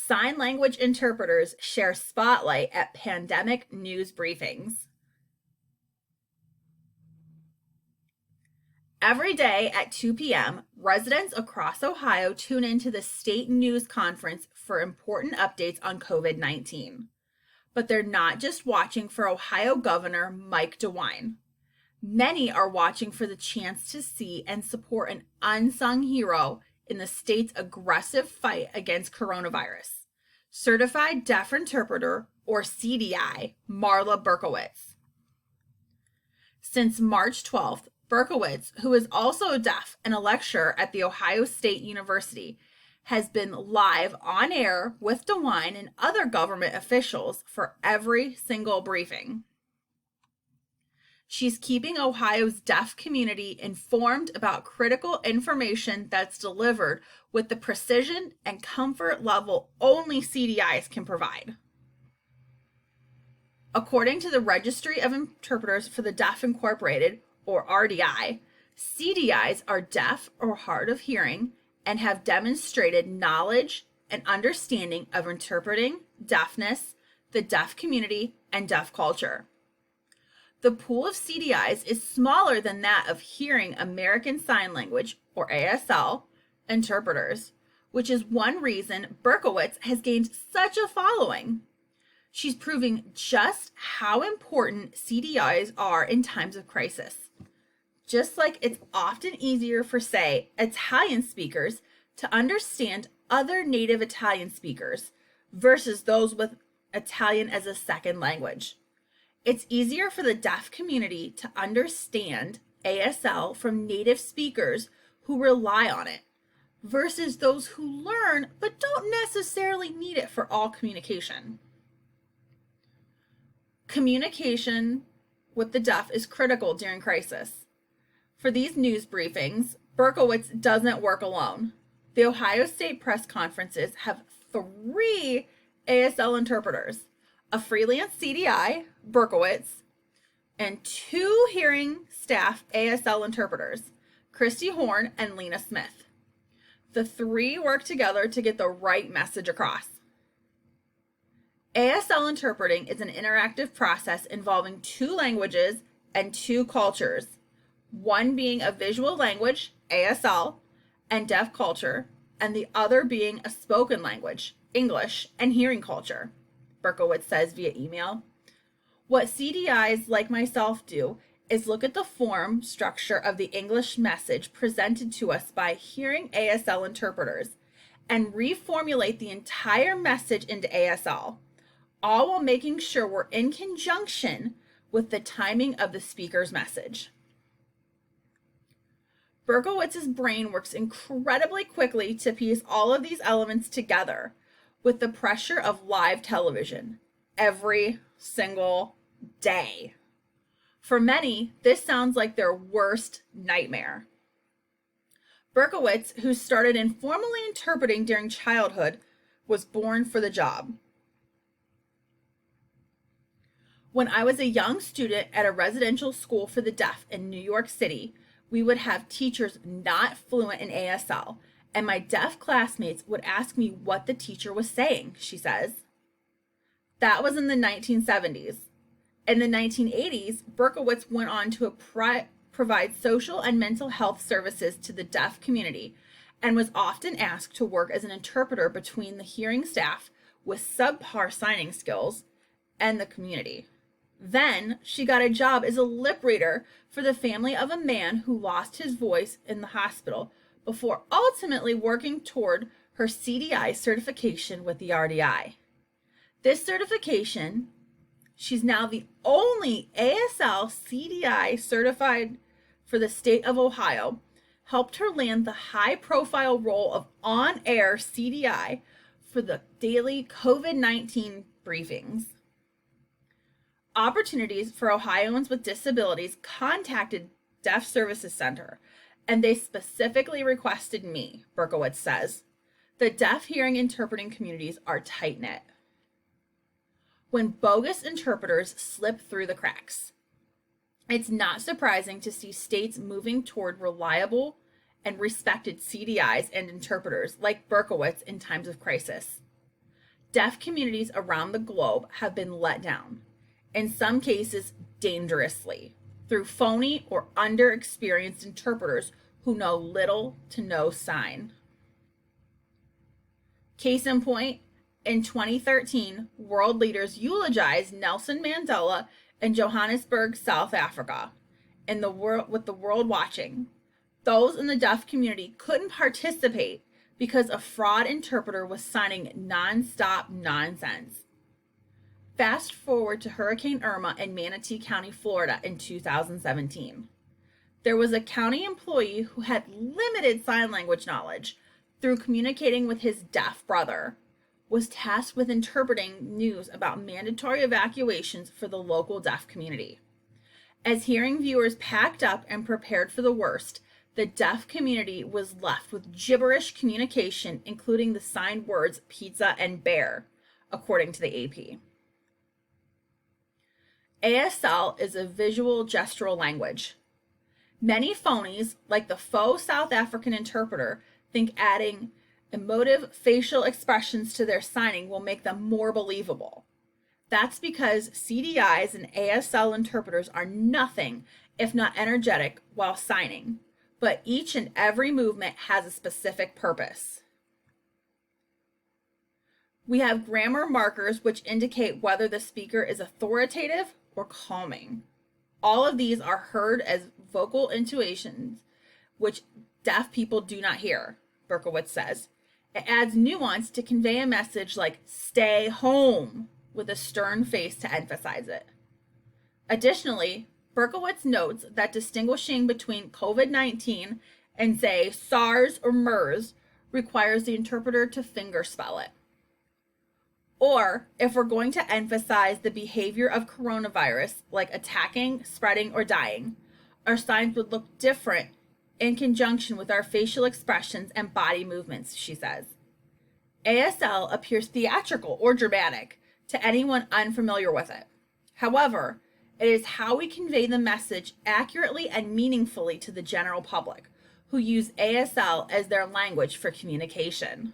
Sign language interpreters share spotlight at pandemic news briefings. Every day at 2 p.m., residents across Ohio tune into the state news conference for important updates on COVID-19. But they're not just watching for Ohio Governor Mike DeWine. Many are watching for the chance to see and support an unsung hero in the state's aggressive fight against coronavirus, Certified Deaf Interpreter, or CDI, Marla Berkowitz. Since March 12th, Berkowitz, who is also deaf and a lecturer at The Ohio State University, has been live on air with DeWine and other government officials for every single briefing. She's keeping Ohio's deaf community informed about critical information that's delivered with the precision and comfort level only CDIs can provide. According to the Registry of Interpreters for the Deaf Incorporated, or RDI, CDIs are deaf or hard of hearing and have demonstrated knowledge and understanding of interpreting deafness, the deaf community, and deaf culture. The pool of CDIs is smaller than that of Hearing American Sign Language, or ASL, interpreters, which is one reason Berkowitz has gained such a following. She's proving just how important CDIs are in times of crisis. Just like it's often easier for, say, Italian speakers to understand other native Italian speakers versus those with Italian as a second language. It's easier for the deaf community to understand ASL from native speakers who rely on it versus those who learn but don't necessarily need it for all communication. Communication with the deaf is critical during crisis. For these news briefings, Berkowitz doesn't work alone. The Ohio State press conferences have 3 ASL interpreters, a freelance CDI, Berkowitz, and 2 hearing staff ASL interpreters, Christy Horn and Lena Smith. The 3 work together to get the right message across. ASL interpreting is an interactive process involving 2 languages and 2 cultures, one being a visual language, ASL, and deaf culture, and the other being a spoken language, English, and hearing culture, Berkowitz says via email. What CDIs like myself do is look at the form structure of the English message presented to us by hearing ASL interpreters and reformulate the entire message into ASL, all while making sure we're in conjunction with the timing of the speaker's message. Berkowitz's brain works incredibly quickly to piece all of these elements together with the pressure of live television every single day. For many, this sounds like their worst nightmare. Berkowitz, who started informally interpreting during childhood, was born for the job. When I was a young student at a residential school for the deaf in New York City, we would have teachers not fluent in ASL, and my deaf classmates would ask me what the teacher was saying, she says. That was in the 1970s. In the 1980s, Berkowitz went on to provide social and mental health services to the deaf community and was often asked to work as an interpreter between the hearing staff with subpar signing skills and the community. Then she got a job as a lip reader for the family of a man who lost his voice in the hospital before ultimately working toward her CDI certification with the RDI. This certification, she's now the only ASL CDI certified for the state of Ohio, helped her land the high-profile role of on-air CDI for the daily COVID-19 briefings. Opportunities for Ohioans with disabilities contacted Deaf Services Center, and they specifically requested me, Berkowitz says. The deaf hearing interpreting communities are tight-knit. When bogus interpreters slip through the cracks, it's not surprising to see states moving toward reliable and respected CDIs and interpreters like Berkowitz in times of crisis. deaf communities around the globe have been let down, in some cases dangerously, through phony or underexperienced interpreters who know little to no sign. Case in point, in 2013, world leaders eulogized Nelson Mandela in Johannesburg, South Africa, in the world, with the world watching. Those in the deaf community couldn't participate because a fraud interpreter was signing non-stop nonsense. Fast forward to Hurricane Irma in Manatee County, Florida in 2017. There was a county employee who had limited sign language knowledge through communicating with his deaf brother, was tasked with interpreting news about mandatory evacuations for the local deaf community. As hearing viewers packed up and prepared for the worst, the deaf community was left with gibberish communication, including the signed words pizza and bear, according to the AP. ASL is a visual gestural language. Many phonies, like the faux South African interpreter, think adding emotive facial expressions to their signing will make them more believable. That's because CDIs and ASL interpreters are nothing if not energetic while signing, but each and every movement has a specific purpose. We have grammar markers which indicate whether the speaker is authoritative or calming. All of these are heard as vocal intuitions, which deaf people do not hear, Berkowitz says. It adds nuance to convey a message like stay home with a stern face to emphasize it. Additionally, Berkowitz notes that distinguishing between COVID-19 and, say, SARS or MERS requires the interpreter to fingerspell it. Or, if we're going to emphasize the behavior of coronavirus, like attacking, spreading, or dying, our signs would look different in conjunction with our facial expressions and body movements, she says. ASL appears theatrical or dramatic to anyone unfamiliar with it. However, it is how we convey the message accurately and meaningfully to the general public, who use ASL as their language for communication.